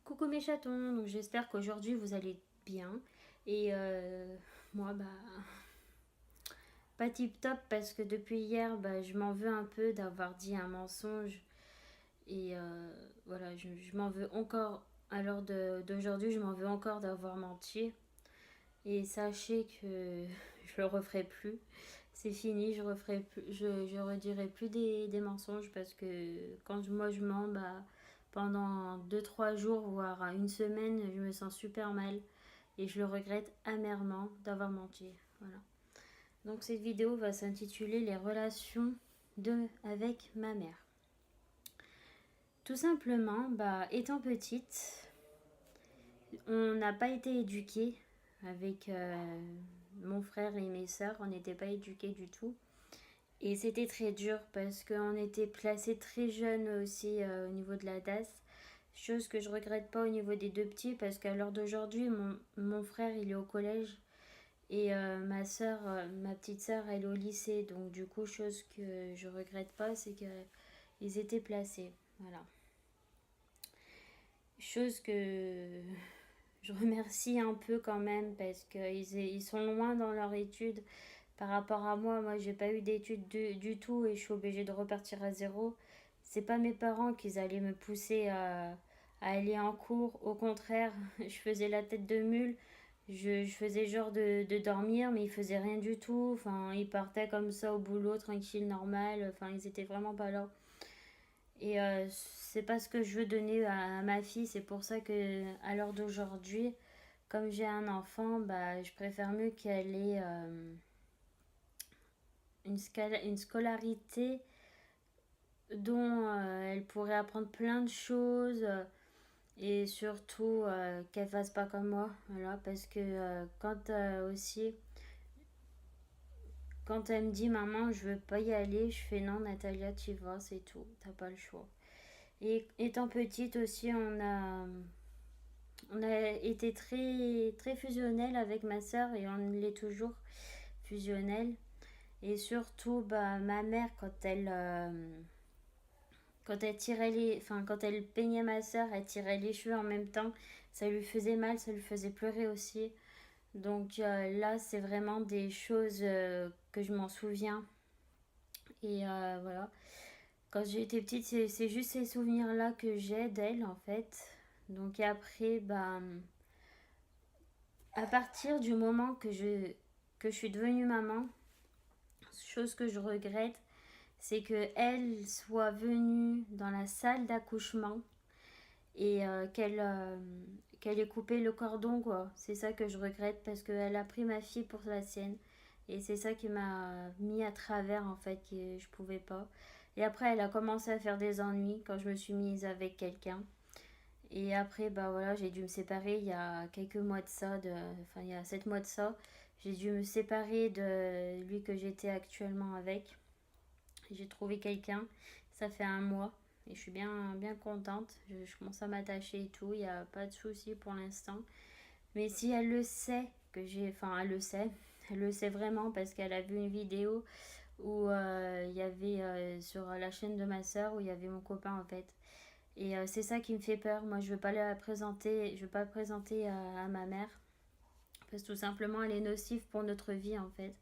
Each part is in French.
Coucou mes chatons, donc j'espère qu'aujourd'hui vous allez bien. Et moi, pas tip top parce que depuis hier, je m'en veux un peu d'avoir dit un mensonge. Et voilà, je m'en veux encore, à l'heure d'aujourd'hui, je m'en veux encore d'avoir menti. Et sachez que je le referai plus. C'est fini, je referai plus, je redirai plus des mensonges parce que quand moi je mens, pendant 2 3 jours, voire une semaine, je me sens super mal et je le regrette amèrement d'avoir menti. Voilà. Donc cette vidéo va s'intituler Les relations avec ma mère. Tout simplement, étant petite, on n'a pas été éduqués avec mon frère et mes sœurs, on n'était pas éduqués du tout. Et c'était très dur parce qu'on était placés très jeunes aussi au niveau de la DAS. Chose que je regrette pas au niveau des deux petits parce qu'à l'heure d'aujourd'hui, mon frère il est au collège et ma soeur, ma petite soeur, elle est au lycée. Donc du coup, chose que je regrette pas, c'est qu'ils étaient placés. Voilà. Chose que je remercie un peu quand même parce qu'ils sont loin dans leur étude par rapport à moi. Moi, j'ai pas eu d'études du tout et je suis obligée de repartir à zéro. C'est pas mes parents qui allaient me pousser à aller en cours. Au contraire, je faisais la tête de mule. Je faisais genre de dormir, mais ils faisaient rien du tout. Enfin, ils partaient comme ça au boulot, tranquille, normal. Enfin, ils étaient vraiment pas là. Et c'est pas ce que je veux donner à ma fille. C'est pour ça que à l'heure d'aujourd'hui, comme j'ai un enfant, je préfère mieux qu'elle ait une scolarité dont elle pourrait apprendre plein de choses et surtout qu'elle fasse pas comme moi. Voilà, parce que quand elle me dit maman, je veux pas y aller, je fais non, Natalia, tu y vas, c'est tout, t'as pas le choix. Et étant petite aussi, on a été très, très fusionnel avec ma soeur et on l'est toujours fusionnel. Et surtout, ma mère, quand elle peignait ma soeur, elle tirait les cheveux en même temps. Ça lui faisait mal, ça lui faisait pleurer aussi. Donc là, c'est vraiment des choses que je m'en souviens. Et voilà. Quand j'étais petite, c'est juste ces souvenirs-là que j'ai d'elle, en fait. Donc après, à partir du moment que je suis devenue maman, chose que je regrette, c'est que elle soit venue dans la salle d'accouchement et qu'elle ait coupé le cordon, quoi. C'est ça que je regrette parce qu'elle a pris ma fille pour la sienne. Et c'est ça qui m'a mis à travers, en fait, que je pouvais pas. Et après, elle a commencé à faire des ennuis quand je me suis mise avec quelqu'un. Et après, voilà, j'ai dû me séparer il y a quelques mois de ça, enfin, il y a 7 mois de ça. J'ai dû me séparer de lui que j'étais actuellement avec. J'ai trouvé quelqu'un, ça fait un mois et je suis bien, bien contente. Je commence à m'attacher et tout, il n'y a pas de souci pour l'instant. Mais si elle le sait, enfin elle le sait vraiment parce qu'elle a vu une vidéo où il y avait sur la chaîne de ma soeur où il y avait mon copain en fait. Et c'est ça qui me fait peur. Moi je veux pas la présenter, je veux pas la présenter à ma mère parce que tout simplement elle est nocive pour notre vie en fait.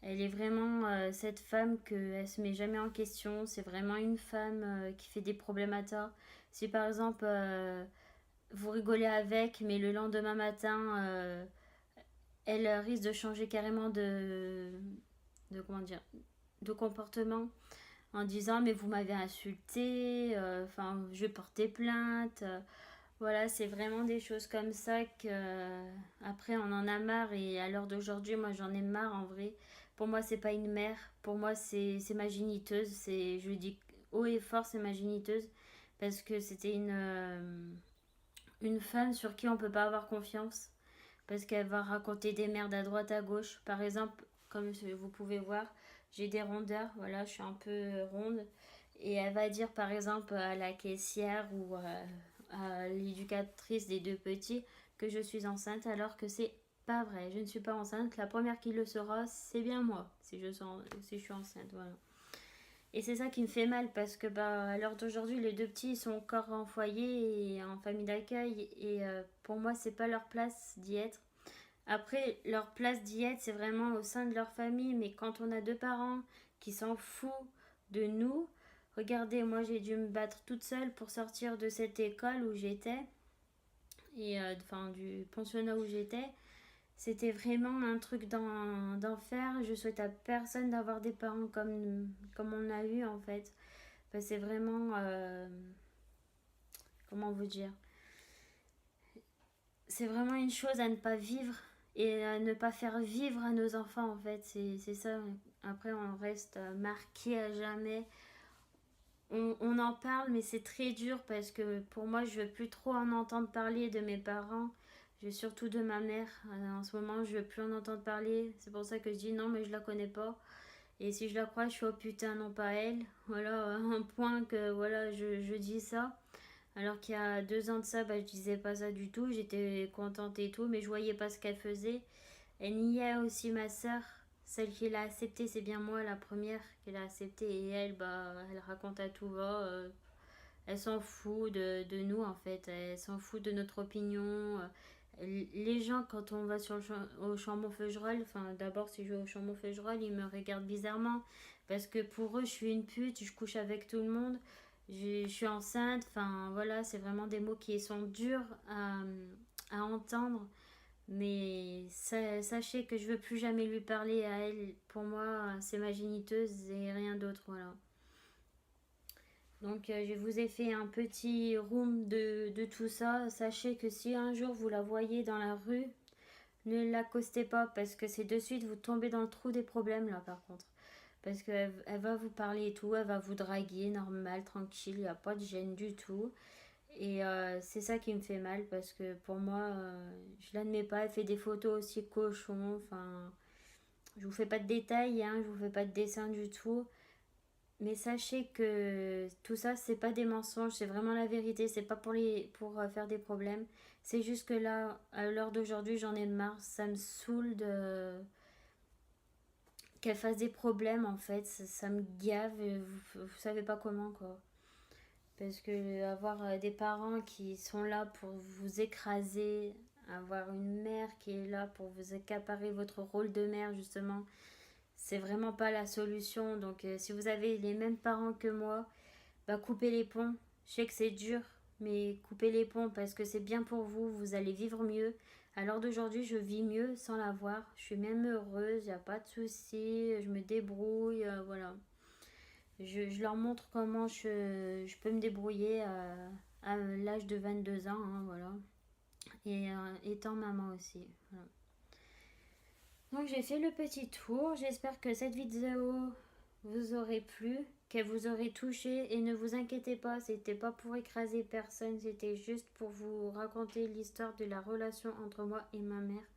Elle est vraiment cette femme qu'elle se met jamais en question. C'est vraiment une femme qui fait des problèmes à tort. Si par exemple vous rigolez avec, mais le lendemain matin, elle risque de changer carrément de comment dire, de comportement en disant mais vous m'avez insulté, enfin je vais porter plainte. Voilà, c'est vraiment des choses comme ça que après on en a marre et à l'heure d'aujourd'hui, moi j'en ai marre en vrai. Pour moi, c'est pas une mère, pour moi c'est ma géniteuse, je le dis haut et fort, c'est ma géniteuse parce que c'était une femme sur qui on peut pas avoir confiance parce qu'elle va raconter des merdes à droite à gauche. Par exemple, comme vous pouvez voir, j'ai des rondeurs, voilà, je suis un peu ronde et elle va dire par exemple à la caissière ou à l'éducatrice des deux petits que je suis enceinte alors que c'est pas vrai. Je ne suis pas enceinte. La première qui le saura, c'est bien moi si je suis enceinte. Voilà. Et c'est ça qui me fait mal parce que bah, à l'heure d'aujourd'hui, les deux petits ils sont encore en foyer et en famille d'accueil. Et pour moi, c'est pas leur place d'y être. Après, leur place d'y être, c'est vraiment au sein de leur famille. Mais quand on a deux parents qui s'en foutent de nous, regardez, moi j'ai dû me battre toute seule pour sortir de cette école où j'étais. Et enfin, du pensionnat où j'étais. C'était vraiment un truc d'enfer. Je souhaite à personne d'avoir des parents comme on a eu en fait. Enfin, c'est vraiment... comment vous dire? C'est vraiment une chose à ne pas vivre et à ne pas faire vivre à nos enfants en fait. C'est ça. Après, on reste marqué à jamais. On en parle, mais c'est très dur parce que pour moi, je veux plus trop en entendre parler de mes parents. Je veux surtout de ma mère. En ce moment, je veux plus en entendre parler. C'est pour ça que je dis non, mais je la connais pas. Et si je la crois, je suis oh putain, non pas elle. Voilà, un point que voilà, je dis ça. Alors qu'il y a 2 ans de ça, bah, je disais pas ça du tout. J'étais contente et tout, mais je voyais pas ce qu'elle faisait. Elle niait aussi ma sœur. Celle qui l'a acceptée, c'est bien moi, la première qui l'a acceptée. Et elle, bah, elle raconte à tout va. Elle s'en fout de nous, en fait. Elle s'en fout de notre opinion. Les gens, quand on va au Chambon-Feugerolles, enfin, d'abord, si je vais au Chambon-Feugerolles, ils me regardent bizarrement. Parce que pour eux, je suis une pute, je couche avec tout le monde. Je suis enceinte. Enfin, voilà, c'est vraiment des mots qui sont durs à entendre. Mais sachez que je veux plus jamais lui parler à elle. Pour moi, c'est ma géniteuse et rien d'autre, voilà. Donc je vous ai fait un petit room de tout ça. Sachez que si un jour vous la voyez dans la rue, ne l'accostez pas parce que c'est de suite vous tombez dans le trou des problèmes là par contre. Parce qu'elle elle va vous parler et tout, elle va vous draguer normal, tranquille, il n'y a pas de gêne du tout. Et c'est ça qui me fait mal parce que pour moi, je l'admets pas. Elle fait des photos aussi cochons. Enfin, je vous fais pas de détails, hein, je vous fais pas de dessin du tout. Mais sachez que tout ça, c'est pas des mensonges, c'est vraiment la vérité. C'est pas pour faire des problèmes. C'est juste que là, à l'heure d'aujourd'hui, j'en ai marre. Ça me saoule de qu'elle fasse des problèmes en fait. Ça me gave. Vous savez pas comment quoi. Parce que avoir des parents qui sont là pour vous écraser, avoir une mère qui est là pour vous accaparer votre rôle de mère justement, c'est vraiment pas la solution. Donc si vous avez les mêmes parents que moi, bah coupez les ponts. Je sais que c'est dur, mais coupez les ponts parce que c'est bien pour vous, vous allez vivre mieux. À l'heure d'aujourd'hui, je vis mieux sans l'avoir. Je suis même heureuse, il n'y a pas de souci, je me débrouille, voilà. Je leur montre comment je peux me débrouiller à l'âge de 22 ans, hein, voilà. Et étant maman aussi. Voilà. Donc j'ai fait le petit tour. J'espère que cette vidéo vous aurait plu, qu'elle vous aurait touché. Et ne vous inquiétez pas, c'était pas pour écraser personne, c'était juste pour vous raconter l'histoire de la relation entre moi et ma mère.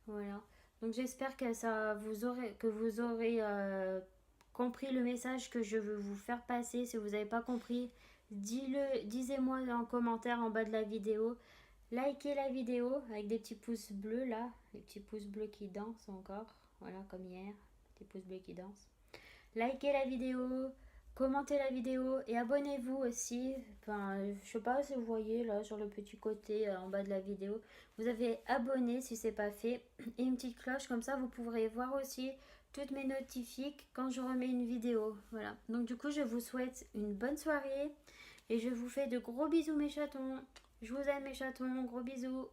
Voilà. Donc j'espère que vous aurez compris le message que je veux vous faire passer. Si vous n'avez pas compris, disez-moi en commentaire en bas de la vidéo. Likez la vidéo avec des petits pouces bleus là, les petits pouces bleus qui dansent encore, voilà comme hier, des pouces bleus qui dansent. Likez la vidéo, commentez la vidéo et abonnez-vous aussi. Enfin, je sais pas si vous voyez là sur le petit côté en bas de la vidéo, vous avez abonné si c'est pas fait et une petite cloche comme ça vous pourrez voir aussi toutes mes notifications quand je remets une vidéo. Voilà. Donc du coup, je vous souhaite une bonne soirée et je vous fais de gros bisous mes chatons. Je vous aime mes chatons, gros bisous.